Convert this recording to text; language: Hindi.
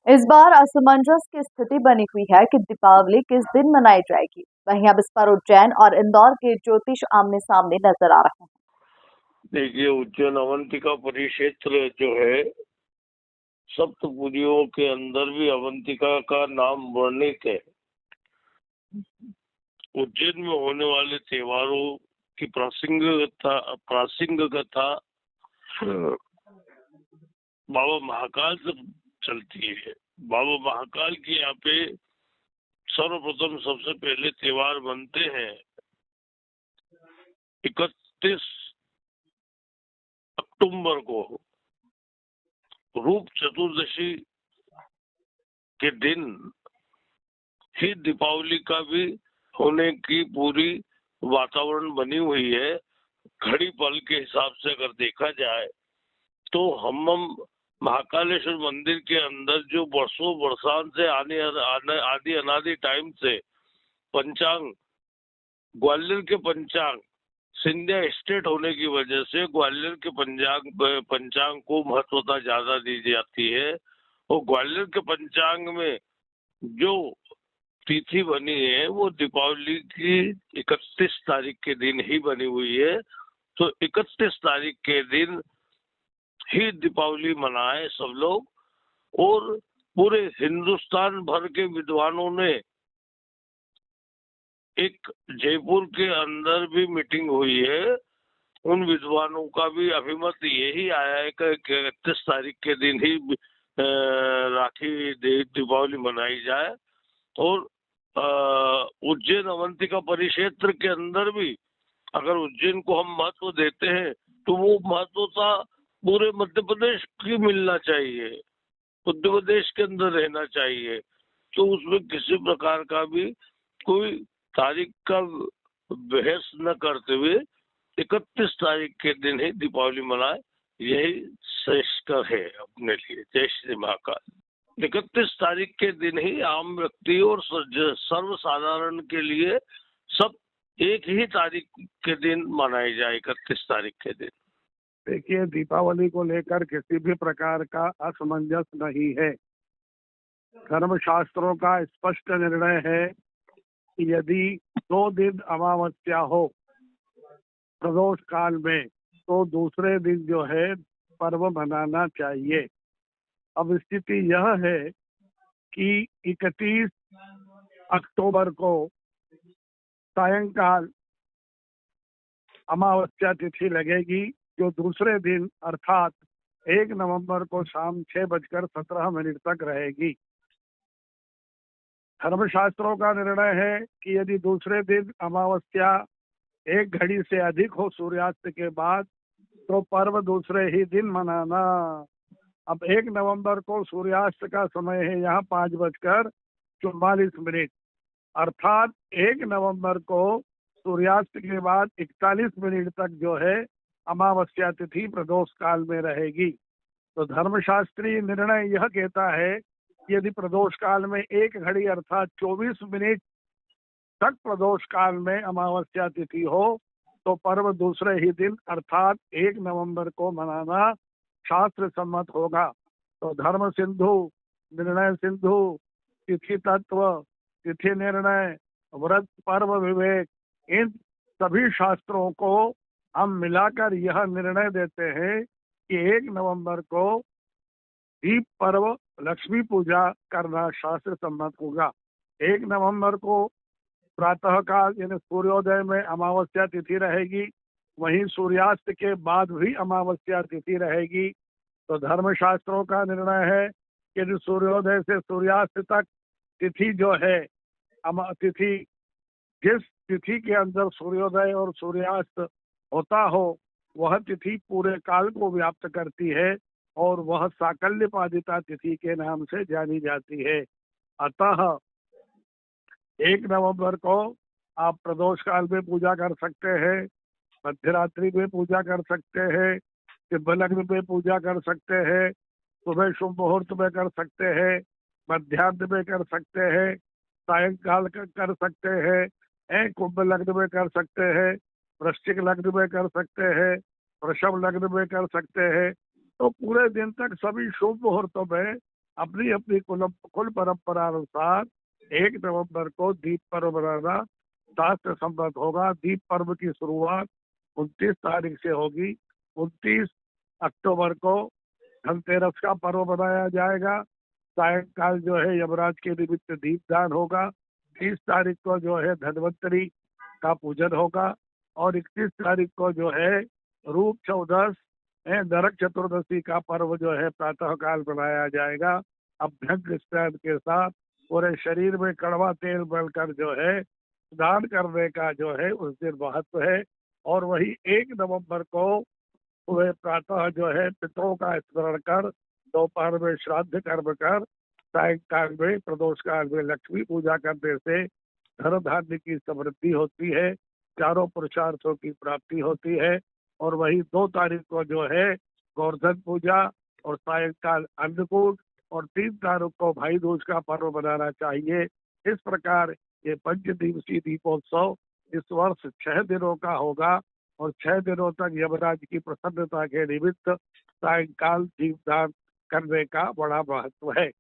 इस बार असमंजस की स्थिति बनी हुई है कि दीपावली किस दिन मनाई जाएगी। वहीं अब इस पर उज्जैन और इंदौर के ज्योतिष आमने सामने नजर आ रहे हैं। देखिए, उज्जैन अवंतिका परिक्षेत्र जो है, सप्तपुरियों के अंदर भी अवंतिका का नाम वर्णित है। उज्जैन में होने वाले त्योहारों की प्रासंगिकता बाबा महाकाल से चलती है। बाबा महाकाल की यहाँ पे सर्वप्रथम सबसे पहले त्योहार बनते हैं 31 अक्टूबर को, रूप चतुर्दशी के दिन ही दीपावली का भी होने की पूरी वातावरण बनी हुई है। घड़ी पल के हिसाब से अगर देखा जाए तो हम महाकालेश्वर मंदिर के अंदर जो वर्षों बरसात से आदि अनादि टाइम से पंचांग, ग्वालियर के पंचांग सिंधिया स्टेट होने की वजह से ग्वालियर के पंचांग को महत्वता ज्यादा दी जाती है। और ग्वालियर के पंचांग में जो तिथि बनी है वो दीपावली की 31 तारीख के दिन ही बनी हुई है। तो 31 तारीख के दिन ही दीपावली मनाए सब लोग। और पूरे हिंदुस्तान भर के विद्वानों ने एक जयपुर के अंदर भी मीटिंग हुई है। उन विद्वानों का भी अभिमत यही आया है कि 31 तारीख के दिन ही राखी दीपावली मनाई जाए। और उज्जैन अवंतिका परिक्षेत्र के अंदर भी अगर उज्जैन को हम महत्व देते हैं तो वो महत्वता पूरे मध्य प्रदेश की मिलना चाहिए, उत्तर प्रदेश के अंदर रहना चाहिए। तो उसमें किसी प्रकार का भी कोई तारीख का बहस न करते हुए 31 तारीख के दिन ही दीपावली मनाए, यही श्रेष्ठ है अपने लिए। जय श्री महाकाल। 31 तारीख के दिन ही आम व्यक्ति और सर्वसाधारण के लिए सब एक ही तारीख के दिन मनाई जाए, 31 तारीख के दिन। देखिए, दीपावली को लेकर किसी भी प्रकार का असमंजस नहीं है। धर्मशास्त्रों का स्पष्ट निर्णय है कि यदि 2 दिन अमावस्या हो प्रदोष काल में तो दूसरे दिन जो है पर्व मनाना चाहिए। अब स्थिति यह है कि 31 अक्टूबर को सायंकाल अमावस्या तिथि लगेगी, जो दूसरे दिन अर्थात 1 नवंबर को शाम 6:17 तक रहेगी। धर्मशास्त्रों का निर्णय है कि यदि दूसरे दिन अमावस्या 1 घड़ी से अधिक हो सूर्यास्त के बाद तो पर्व दूसरे ही दिन मनाना। अब 1 नवंबर को सूर्यास्त का समय है यहाँ 5:44 अर्थात 1 नवंबर को सूर्यास्त के बाद 41 मिनट तक जो है अमावस्या तिथि प्रदोष काल में रहेगी। तो धर्मशास्त्रीय निर्णय यह कहता है कि यदि प्रदोष काल में 1 घड़ी अर्थात 24 मिनट तक प्रदोष काल में अमावस्या तिथि हो तो पर्व दूसरे ही दिन अर्थात 1 नवंबर को मनाना शास्त्र सम्मत होगा। तो धर्म सिंधु, निर्णय सिंधु, तिथि तत्व, तिथि निर्णय, व्रत पर्व विवेक, इन सभी शास्त्रों को हम मिलाकर यह निर्णय देते हैं कि 1 नवंबर को दीप पर्व लक्ष्मी पूजा करना शास्त्र सम्मत होगा। 1 नवंबर को प्रातः काल यानी सूर्योदय में अमावस्या तिथि रहेगी, वहीं सूर्यास्त के बाद भी अमावस्या तिथि रहेगी। तो धर्मशास्त्रों का निर्णय है कि यदि सूर्योदय से सूर्यास्त तक तिथि जो है तिथि जिस तिथि के अंदर सूर्योदय और सूर्यास्त होता हो वह तिथि पूरे काल को व्याप्त करती है और वह साकल्यपादिता तिथि के नाम से जानी जाती है। अतः 1 नवंबर को आप प्रदोष काल में पूजा कर सकते हैं, मध्यरात्रि में पूजा कर सकते हैं, शुभ लग्न में पूजा कर सकते हैं, सुबह शुभ मुहूर्त में कर सकते हैं, मध्याह्न में कर सकते हैं, सायंकाल कर सकते हैं, कुंभ लग्न में कर सकते हैं, वृश्चिक लग्न में कर सकते हैं, वृषभ लग्न में कर सकते हैं। तो पूरे दिन तक सभी शुभ मुहूर्तों में अपनी अपनी कुल परंपरा अनुसार 1 नवंबर को दीप पर्व मनाना शास्त्र सम्मत होगा। दीप पर्व की शुरुआत 29 तारीख से होगी। 29 अक्टूबर को धनतेरस का पर्व मनाया जाएगा। सायंकाल जो है यमराज के निमित्त दीपदान होगा। 30 तारीख को जो है धन्वंतरी का पूजन होगा और 31 तारीख को जो है रूप चौदस नरक चतुर्दशी का पर्व जो है प्रातः काल मनाया जाएगा। अभ्यंग स्नान के साथ पूरे शरीर में कड़वा तेल मलकर जो है स्नान करने का जो है उस दिन महत्व है। और वही 1 नवंबर को सुबह प्रातः जो है पितरों का स्मरण कर दोपहर में श्राद्ध कर्म कर सायंकाल में प्रदोष काल में लक्ष्मी पूजा करने से धन धान्य की समृद्धि होती है, चारों पुरुषार्थों की प्राप्ति होती है। और वही 2 तारीख को जो है गोवर्धन पूजा और सायंकाल अन्नकूट और 3 तारीख को भाई दूज का पर्व मनाना चाहिए। इस प्रकार ये 5 दिवसीय दीपोत्सव इस वर्ष 6 दिनों का होगा और 6 दिनों तक यमराज की प्रसन्नता के निमित्त सायंकाल दीपदान करने का बड़ा महत्व है।